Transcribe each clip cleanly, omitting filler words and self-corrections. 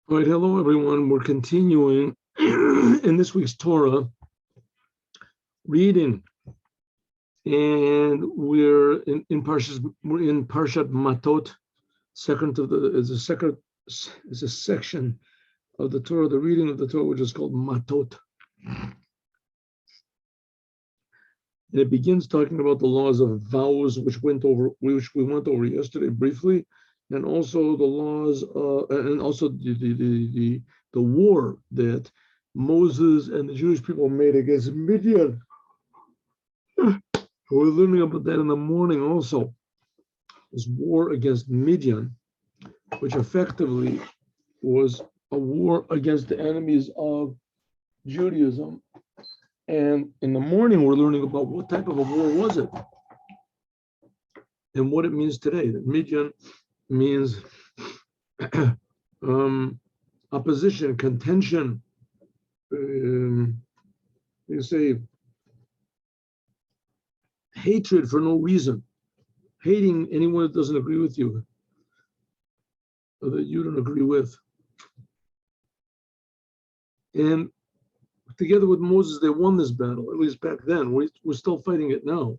All right, hello everyone. We're continuing in this week's Torah reading, and we're in Parshat Matot. Is a section of the Torah, the reading of the Torah, which is called Matot, and it begins talking about the laws of vows, which we went over yesterday briefly, and also the laws, and also the war that Moses and the Jewish people made against Midian. We're learning about that in the morning also. This war against Midian, which effectively was a war against the enemies of Judaism. And in the morning, we're learning about what type of a war was it and what it means today. That Midian means opposition, contention, you say hatred for no reason, hating anyone that doesn't agree with you or that you don't agree with. And together with Moses, they won this battle, at least back then. We're still fighting it now.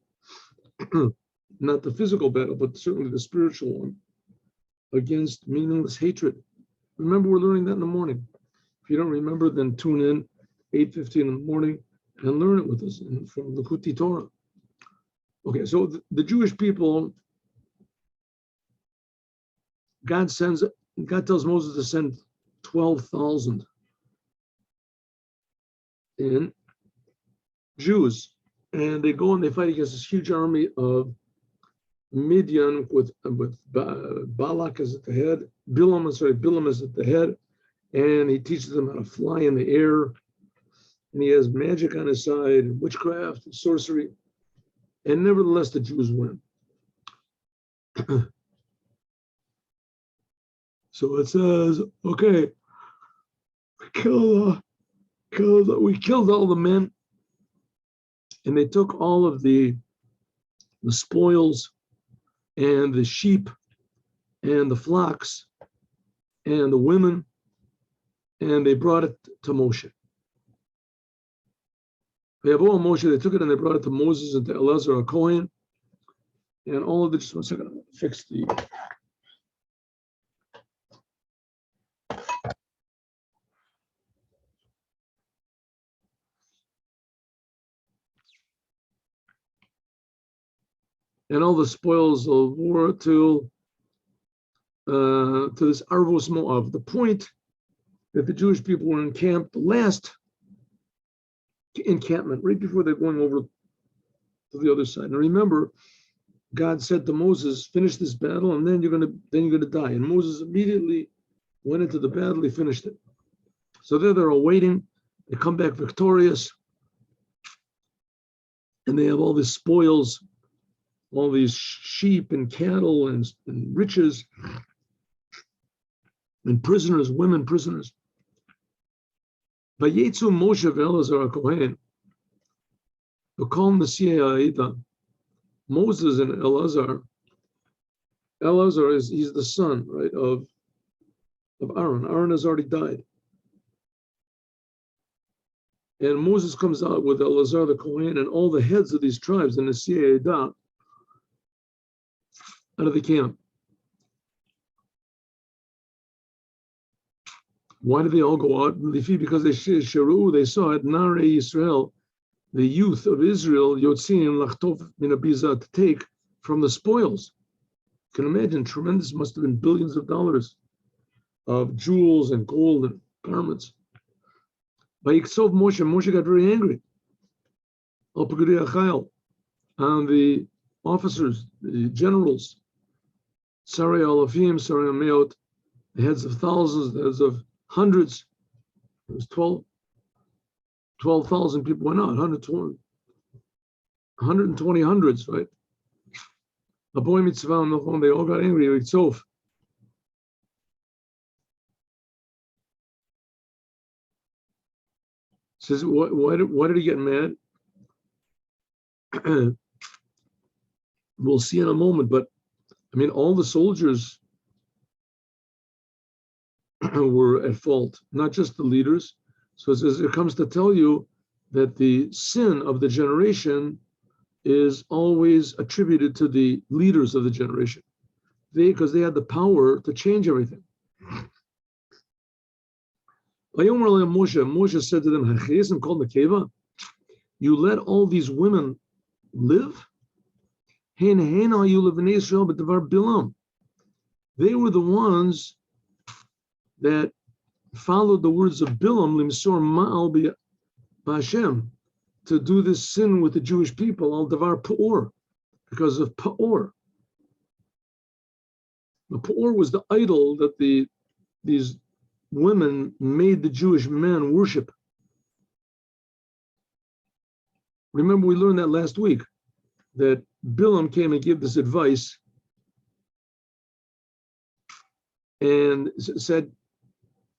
Not the physical battle, but certainly the spiritual one, against meaningless hatred. Remember, we're learning that in the morning. If you don't remember, then tune in 8:15 in the morning and learn it with us from the Kuti Torah. Okay, so the Jewish people, God tells Moses to send 12,000 in Jews, and they go and they fight against this huge army of Midian with Balak as at the head, Bilam is at the head, and he teaches them how to fly in the air, and he has magic on his side, witchcraft, and sorcery, and nevertheless the Jews win. So it says, okay, we killed all the men, and they took all of the spoils and the sheep and the flocks and the women, and they brought it to Moshe. They took it and they brought it to Moses and to Eleazar HaKohen, and all of this. Just 1 second, I'm going to fix the. And all the spoils of war to this Arvos Moav, the point that the Jewish people were encamped, the last encampment, right before they're going over to the other side. And remember, God said to Moses, "Finish this battle, and then you're gonna die." And Moses immediately went into the battle. He finished it. So they're awaiting. They come back victorious, and they have all these spoils, all these sheep and cattle and riches and prisoners, women prisoners. Vayetzu Moshe ve'Elazar HaKohen, v'kol Nesiei ha'eda. Moses and Eleazar he's the son, right, of Aaron. Aaron has already died. And Moses comes out with Eleazar the Kohen and all the heads of these tribes in the Nesiei ha'eda out of the camp. Why did they all go out? Because they saw it, Nare Yisrael, the youth of Israel, Yotzin Lachtov Minabiza, to take from the spoils. You can imagine, tremendous, must have been billions of dollars of jewels and gold and garments. By Yiksov Moshe got very angry. On the officers, the generals, Sarai Alafim, Sarai Meot, the heads of thousands, the heads of hundreds. It was 12,000 people went out, 120 hundreds, right? The boy mitzvah, they all got angry. Yitzov. Says, why did he get mad? We'll see in a moment, but I mean, all the soldiers were at fault, not just the leaders. So it says it comes to tell you that the sin of the generation is always attributed to the leaders of the generation. Because they had the power to change everything. Moshe said to them, you let all these women live? They were the ones that followed the words of Bilam, Limsor Ma'al B'Hashem, to do this sin with the Jewish people, al davar Pa'or, because of Pa'or. The Pa'or was the idol that these women made the Jewish men worship. Remember, we learned that last week, that Bilam came and gave this advice and said,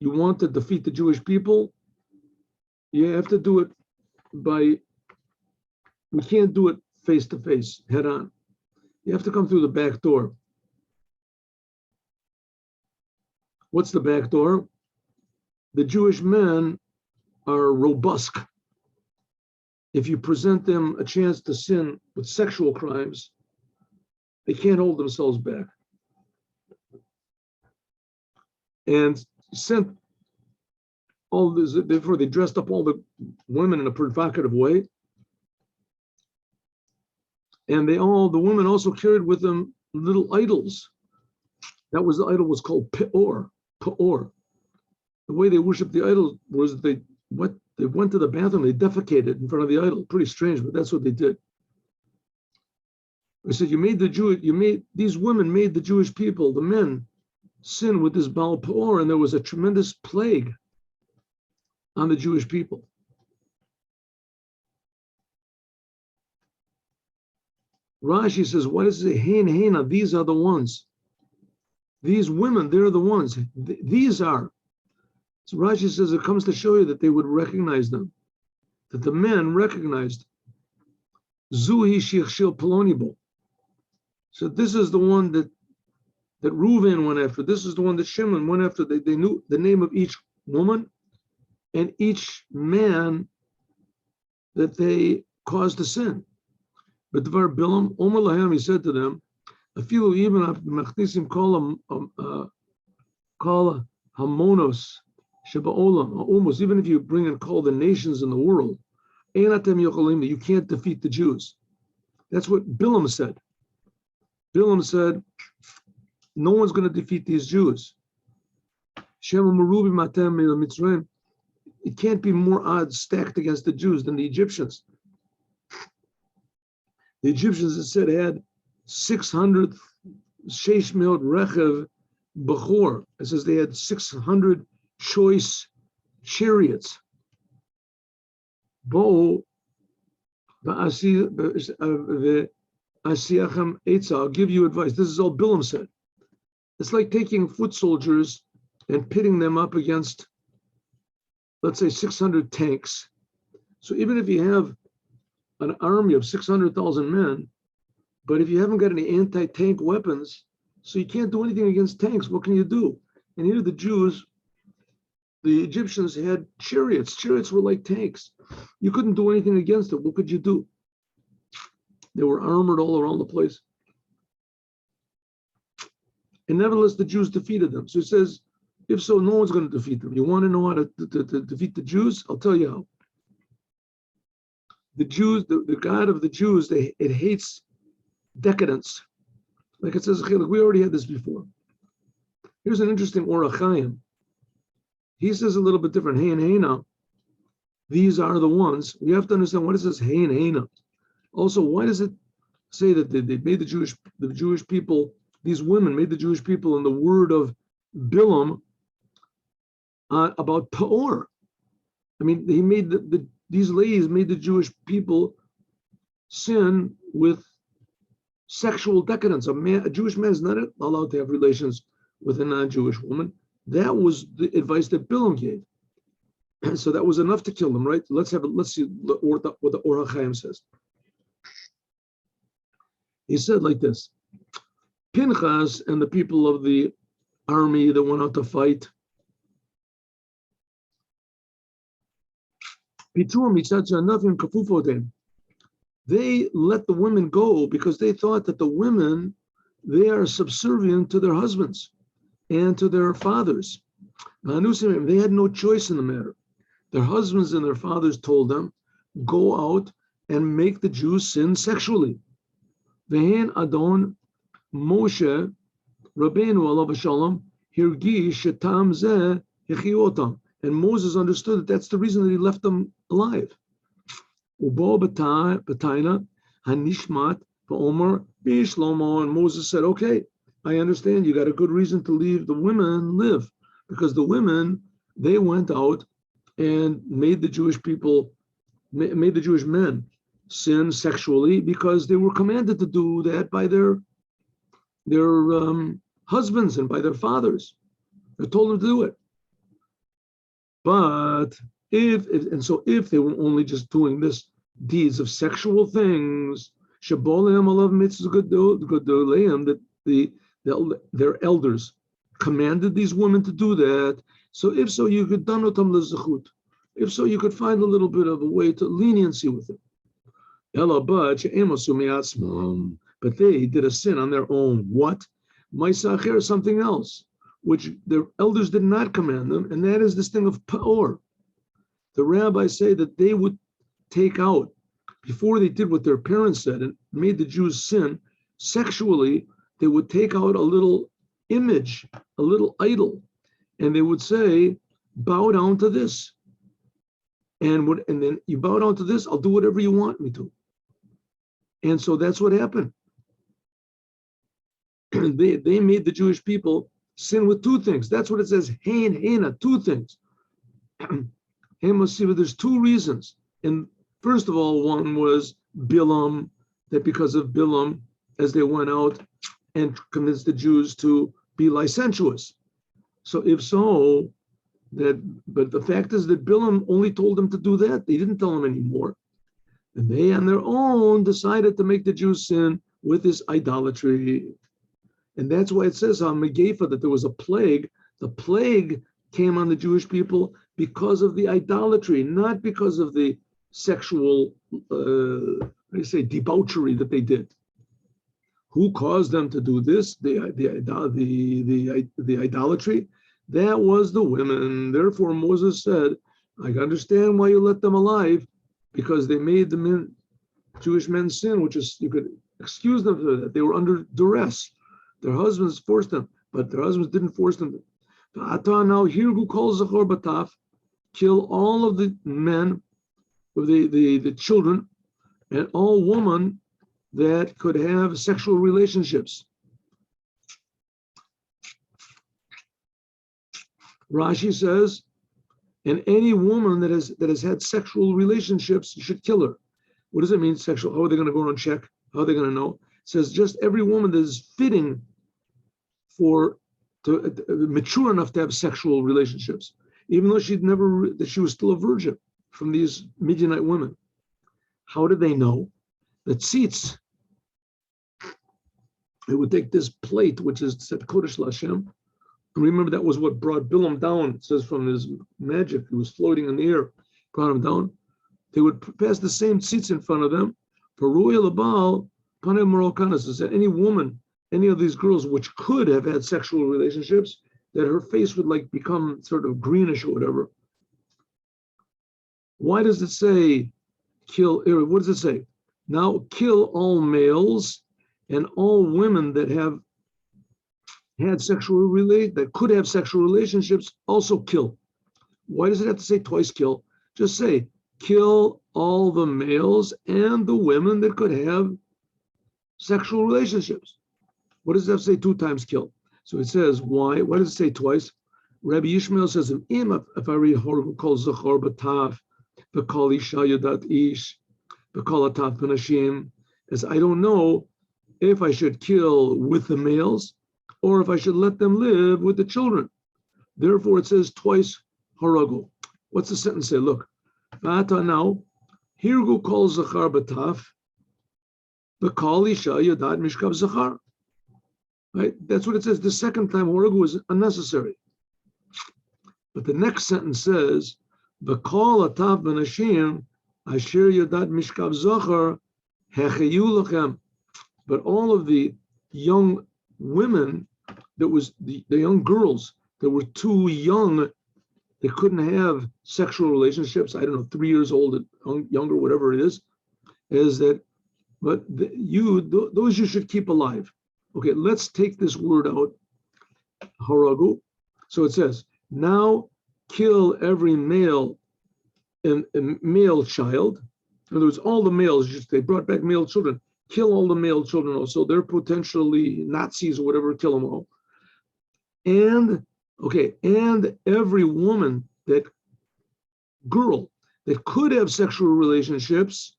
you want to defeat the Jewish people? You have to do it we can't do it face to face, head on. You have to come through the back door. What's the back door? The Jewish men are robust. If you present them a chance to sin with sexual crimes, they can't hold themselves back. And sent all this, therefore they dressed up all the women in a provocative way. And the women also carried with them little idols. The idol was called Peor. Peor. The way they worshipped the idol was they went to the bathroom, they defecated in front of the idol. Pretty strange, but that's what they did. They said, these women made the Jewish people, the men, sin with this Baal Peor, and there was a tremendous plague on the Jewish people. Rashi says, what does it say? Hena, these are the ones. These women, they're the ones. These are. So Rashi says it comes to show you that they would recognize them, that the men recognized Zuhi Shirshil Polonibo. So this is the one that Reuven went after. This is the one that Shimon went after. They knew the name of each woman and each man that they caused to sin. But Dvar Bilam, Omer Lahem, he said to them, Afilu even Machnisim Kala Hamonos Sheba'olam, almost even if you bring and call the nations in the world, Einatem Yochalim, you can't defeat the Jews. That's what Bilam said. Bilam said, no one's going to defeat these Jews. It can't be more odds stacked against the Jews than the Egyptians. The Egyptians, it said, had 600 Sheish Meot Rechev Bechor. It says they had 600 choice chariots. Bo Asiyachem Eitzah, I'll give you advice. This is all Bilam said. It's like taking foot soldiers and pitting them up against, let's say, 600 tanks. So even if you have an army of 600,000 men, but if you haven't got any anti-tank weapons, so you can't do anything against tanks, what can you do? And here the Egyptians had chariots. Chariots were like tanks. You couldn't do anything against it. What could you do? They were armored all around the place. And nevertheless, the Jews defeated them. So it says, if so, no one's going to defeat them. You want to know how to defeat the Jews? I'll tell you how. The Jews, the God of the Jews, it hates decadence. Like it says, we already had this before. Here's an interesting HaChaim. He says a little bit different. Hey and Hena. These are the ones. We have to understand what it says, hey and Hena. Also, why does it say that they made the Jewish people, these women made the Jewish people in the word of Bilam about Peor? I mean, he made these ladies made the Jewish people sin with sexual decadence. A Jewish man is not allowed to have relations with a non-Jewish woman. That was the advice that Bilam gave. So that was enough to kill them, right? Let's see what the HaChaim says. He said like this: Pinchas and the people of the army that went out to fight, They let the women go because they thought that the women, they are subservient to their husbands and to their fathers. They had no choice in the matter. Their husbands and their fathers told them, go out and make the Jews sin sexually. Vehen Adon Moshe Rabbeinu alav shalom hirgish shetam zeh hechiotam. And Moses understood that that's the reason that he left them alive. Ubo b'taina hanishmat v'omer b'shlomo. And Moses said, okay, I understand. You got a good reason to leave the women live, because the women, they went out and made the Jewish people, made the Jewish men sin sexually because they were commanded to do that by their husbands and by their fathers. They told them to do it. But if they were only just doing this deeds of sexual things, that their elders commanded these women to do that. So if so, you could danotam lezachut. If so, you could find a little bit of a way to leniency with it. But they did a sin on their own. What? Ma'aser, something else, which their elders did not command them, and that is this thing of pa'or. The rabbis say that they would take out, before they did what their parents said and made the Jews sin sexually, they would take out a little image, a little idol, and they would say, bow down to this. And then you bow down to this, I'll do whatever you want me to. And so that's what happened. They made the Jewish people sin with two things. That's what it says, hena, two things. There's two reasons. And first of all, one was Bilam, that because of Bilam, as they went out and convinced the Jews to be licentious. So if so, but the fact is that Bilam only told them to do that. They didn't tell them anymore. And they on their own decided to make the Jews sin with this idolatry. And that's why it says on Megefa that there was a plague. The plague came on the Jewish people because of the idolatry, not because of the sexual, debauchery that they did. Who caused them to do this? The idolatry. That was the women. Therefore, Moses said, I understand why you let them alive, because they made the Jewish men sin, which is, you could excuse them for that. They were under duress. Their husbands forced them, but their husbands didn't force them. Now, here who calls Zachor Bataf, kill all of the men, or the children, and all women that could have sexual relationships. Rashi says, and any woman that has had sexual relationships, you should kill her. What does it mean, sexual? How are they going to go and check? How are they going to know? It says just every woman that is fitting to mature enough to have sexual relationships, even though she was still a virgin from these Midianite women. How did they know? The tzitz. They would take this plate, which is Tzet Kodesh Lashem. Remember, that was what brought Bilam down. It says from his magic, he was floating in the air, brought him down. They would pass the same tzitz in front of them. For Ruya Labal, Paneh Morokana says that any woman, any of these girls which could have had sexual relationships, that her face would like become sort of greenish or whatever. Why does it say kill? What does it say? Now kill all males and all women that have had that could have sexual relationships, also kill. Why does it have to say twice kill? Just say kill all the males and the women that could have sexual relationships. What does that say 2 times kill? So it says why? Why does it say twice? Rabbi Yishmael says if I read Horgu kol zachor b'taf v'kol isha yadat ish v'kol ataf b'nashim, as I don't know if I should kill with the males or if I should let them live with the children. Therefore, it says twice haragu. What's the sentence say? Look, Vata now, hirgu kol zachar b'taf, v'kol isha yadat mishkav zachar. Right? That's what it says. The second time haragu is unnecessary. But the next sentence says, V'kol atav b'nashim asher yadat mishkav zocher hechayu lachem. But all of the young women, that was the young girls that were too young, they couldn't have sexual relationships. I don't know, 3 years old, younger, whatever it is that. But those you should keep alive. Okay, let's take this word out, haragu. So it says, now kill every male and male child. In other words, all the males, they brought back male children. Kill all the male children also. They're potentially Nazis or whatever, kill them all. And every woman, girl that could have sexual relationships,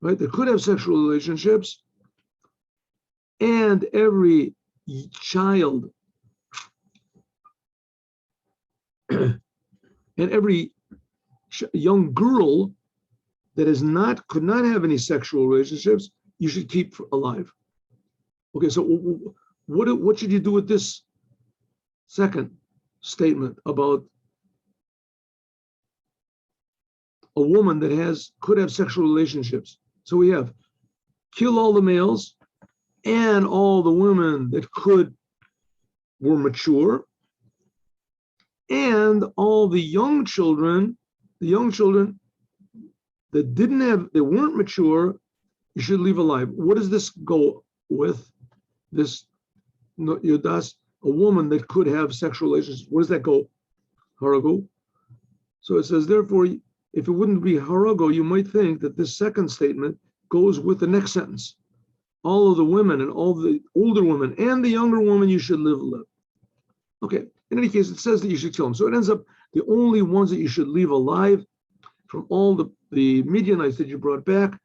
right? That could have sexual relationships, and every child and every young girl that could not have any sexual relationships, you should keep alive. Okay, so what should you do with this second statement about a woman that could have sexual relationships? So we have kill all the males and all the women that were mature, and all the young children that weren't mature, you should leave alive. What does this go with? This Yodas, a woman that could have sexual relationships. Where does that go? Harago. So it says, therefore, if it wouldn't be harago, you might think that this second statement goes with the next sentence. All of the women and all the older women and the younger woman you should live. Okay, in any case, it says that you should kill them. So it ends up the only ones that you should leave alive from all the Midianites that you brought back,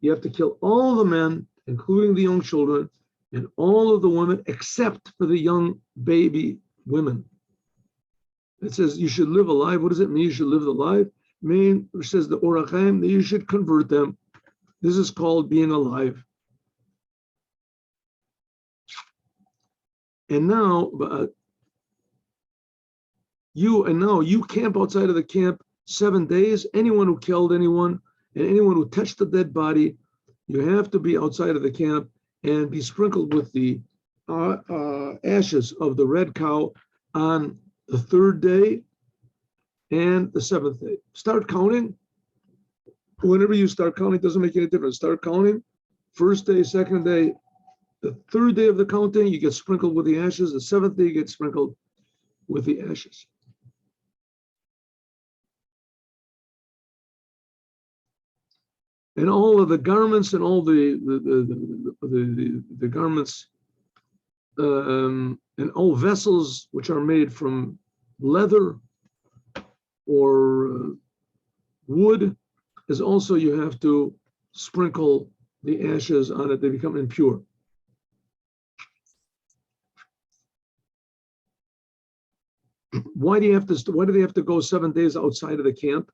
you have to kill all the men, including the young children, and all of the women, except for the young baby women. It says you should live alive. What does it mean you should live alive? It says the HaChaim, that you should convert them. This is called being alive. And now you camp outside of the camp 7 days. Anyone who killed anyone and anyone who touched the dead body, you have to be outside of the camp and be sprinkled with the ashes of the red cow on the 3rd day and the 7th day. Start counting. Whenever you start counting, it doesn't make any difference. Start counting. 1st day, 2nd day, the 3rd day of the counting, you get sprinkled with the ashes. The 7th day, you get sprinkled with the ashes. And all of the garments and all the garments and all vessels which are made from leather or wood, is also you have to sprinkle the ashes on it. They become impure. Why do they have to go 7 days outside of the camp?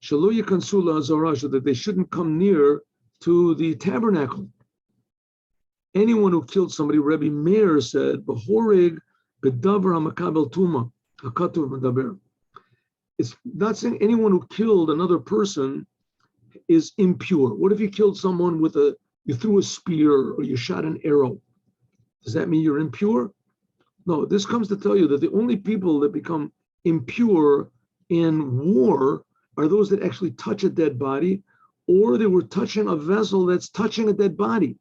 So that they shouldn't come near to the tabernacle. Anyone who killed somebody, Rabbi Meir said, "B'horig b'davar hamakabel tuma hakatuv medaber." It's not saying anyone who killed another person is impure. What if you killed someone you threw a spear or you shot an arrow? Does that mean you're impure? No, this comes to tell you that the only people that become impure in war are those that actually touch a dead body, or they were touching a vessel that's touching a dead body.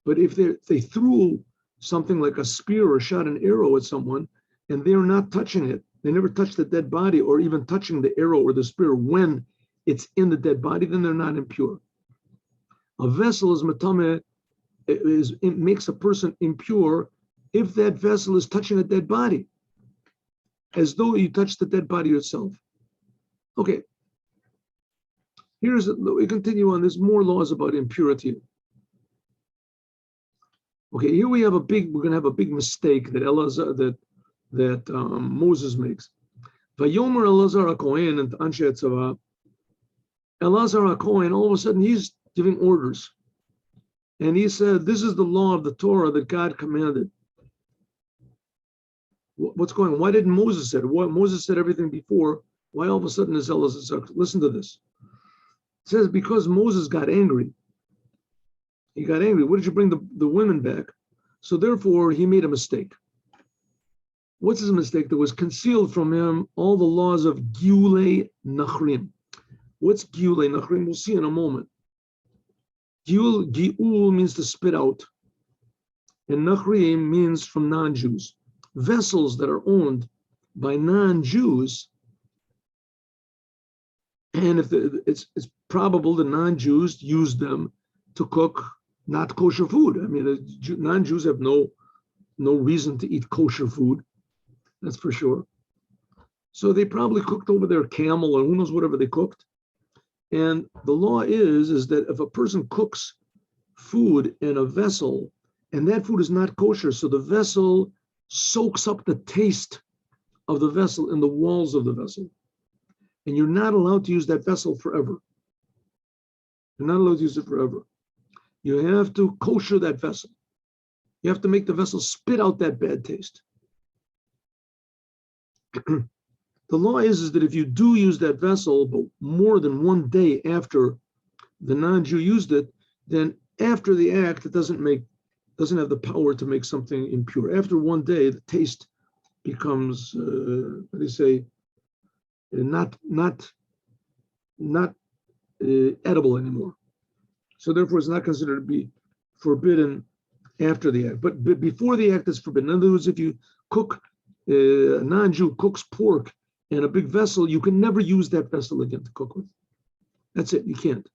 But if they threw something like a spear or shot an arrow at someone, and they're not touching it, they never touched the dead body or even touching the arrow or the spear when it's in the dead body, then they're not impure. A vessel is matameh, it makes a person impure if that vessel is touching a dead body, as though you touched the dead body yourself. Okay, we continue on. There's more laws about impurity. Okay, here we're going to have a big mistake that Moses makes. Vayomer Elazar HaKohen and Anshe Tzava. Elazar HaKohen, all of a sudden, he's giving orders. And he said, this is the law of the Torah that God commanded. What's going on? Why didn't Moses say it? Why Moses said everything before? Why all of a sudden is zealous? Listen to this. It says because Moses got angry. He got angry. What did you bring the women back? So therefore, he made a mistake. What's his mistake? That was concealed from him all the laws of Giulei Nachrim. What's Giulei Nachrim? We'll see in a moment. Giul means to spit out, and Nachrim means from non-Jews. Vessels that are owned by non-Jews, and if it's probable the non-Jews use them to cook not kosher food. I mean, the non-Jews have no reason to eat kosher food, that's for sure. So they probably cooked over their camel or who knows whatever they cooked. And the law is that if a person cooks food in a vessel and that food is not kosher, so the vessel soaks up the taste of the vessel in the walls of the vessel. And you're not allowed to use that vessel forever. You're not allowed to use it forever. You have to kosher that vessel. You have to make the vessel spit out that bad taste. The law is that if you do use that vessel, but more than one day after the non-Jew used it, then after the act, it doesn't have the power to make something impure. After one day, the taste becomes, not edible anymore. So therefore, it's not considered to be forbidden after the act. But before the act, it's forbidden. In other words, if you cook, a non-Jew cooks pork in a big vessel, you can never use that vessel again to cook with. That's it, you can't.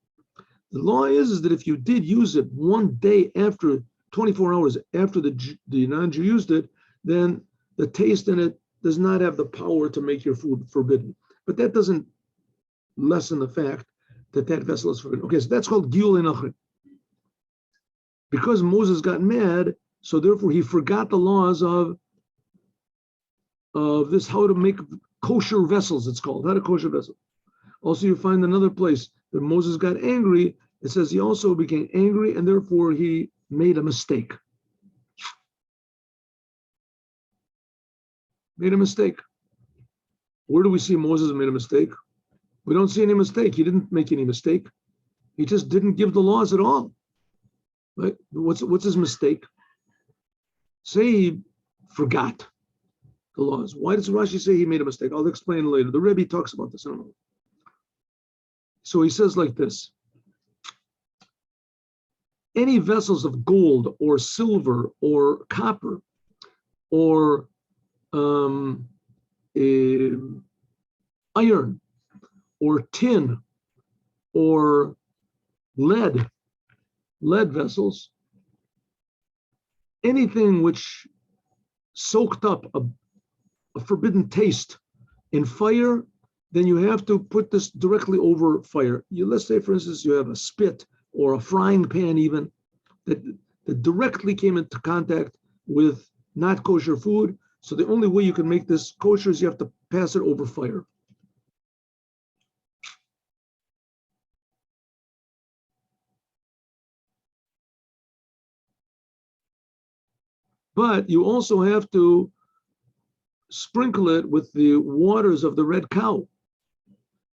The law is that if you did use it one day after, 24 hours after the non-Jew used it, then the taste in it does not have the power to make your food forbidden. But that doesn't lessen the fact that vessel is forbidden. Okay, so that's called Giulei Nachrim. Because Moses got mad, so therefore he forgot the laws of this, how to make kosher vessels, it's called, how to kosher vessel. Also, you find another place that Moses got angry. It says he also became angry and therefore he made a mistake. Made a mistake. Where do we see Moses made a mistake? We don't see any mistake. He didn't make any mistake. He just didn't give the laws at all. Right? What's his mistake? Say he forgot the laws. Why does Rashi say he made a mistake? I'll explain later. The Rebbe talks about this. I don't know. So he says like this. Any vessels of gold or silver or copper or iron or tin or lead vessels, anything which soaked up a forbidden taste in fire, then you have to put this directly over fire. Let's say, for instance, you have a spit or a frying pan even that directly came into contact with not kosher food. So the only way you can make this kosher is you have to pass it over fire. But you also have to sprinkle it with the waters of the red cow.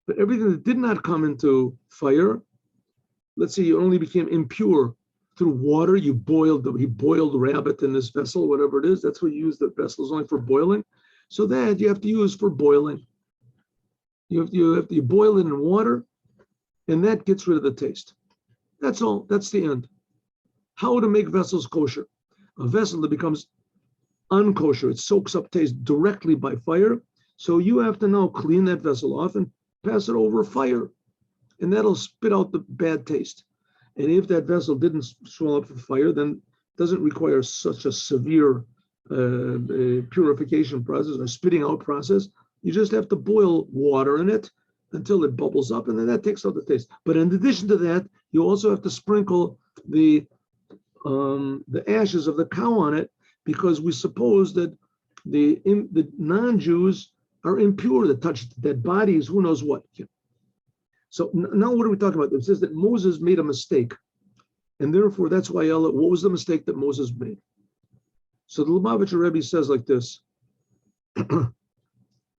But everything that did not come into fire, let's say you only became impure through water, he boiled rabbit in this vessel, whatever it is, that's what you use the vessel, is only for boiling. So that you have to use for boiling. You boil it in water, and that gets rid of the taste. That's all, that's the end. How to make vessels kosher. A vessel that becomes unkosher, it soaks up taste directly by fire. So you have to now clean that vessel off and pass it over fire, and that'll spit out the bad taste. And if that vessel didn't swell up for fire, then it doesn't require such a severe purification process or spitting out process. You just have to boil water in it until it bubbles up, and then that takes out the taste. But in addition to that, you also have to sprinkle the ashes of the cow on it, because we suppose that the non-Jews are impure, that touch dead bodies, who knows what. So now what are we talking about? It says that Moses made a mistake, and therefore that's why what was the mistake that Moses made? So the Lubavitcher Rebbe says like this.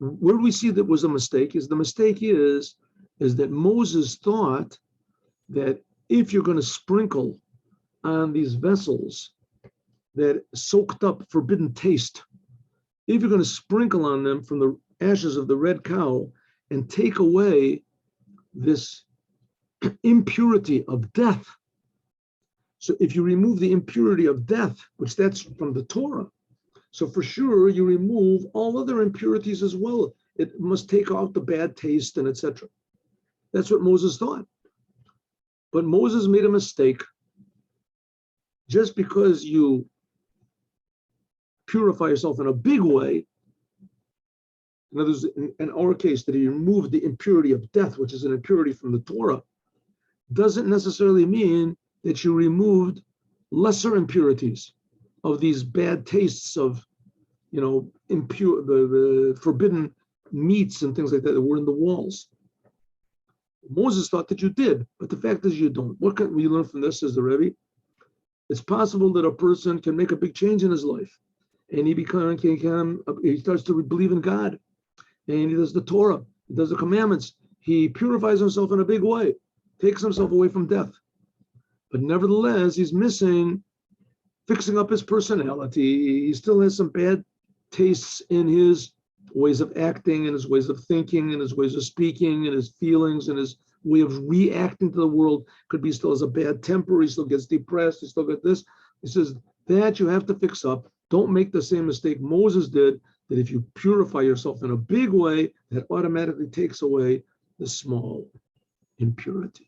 Where do we see that was a mistake? The mistake is that Moses thought that if you're going to sprinkle on these vessels that soaked up forbidden taste, if you're going to sprinkle on them from the ashes of the red cow and take away this impurity of death. So if you remove the impurity of death, which that's from the Torah, so for sure you remove all other impurities as well. It must take out the bad taste and etc. That's what Moses thought. But Moses made a mistake. Just because you purify yourself in a big way, in other words, in our case, that he removed the impurity of death, which is an impurity from the Torah, doesn't necessarily mean that you removed lesser impurities of these bad tastes of, impure, the forbidden meats and things like that were in the walls. Moses thought that you did, but the fact is you don't. What can we learn from this, says the Rebbe? It's possible that a person can make a big change in his life, and he starts to believe in God, and he does the Torah, he does the commandments, he purifies himself in a big way, takes himself away from death. But nevertheless, he's missing fixing up his personality. He still has some bad tastes in his ways of acting and his ways of thinking and his ways of speaking and his feelings and his way of reacting to the world. Could be still has a bad temper. He still gets depressed. He still got this. He says that you have to fix up. Don't make the same mistake Moses did, that if you purify yourself in a big way, that automatically takes away the small impurity.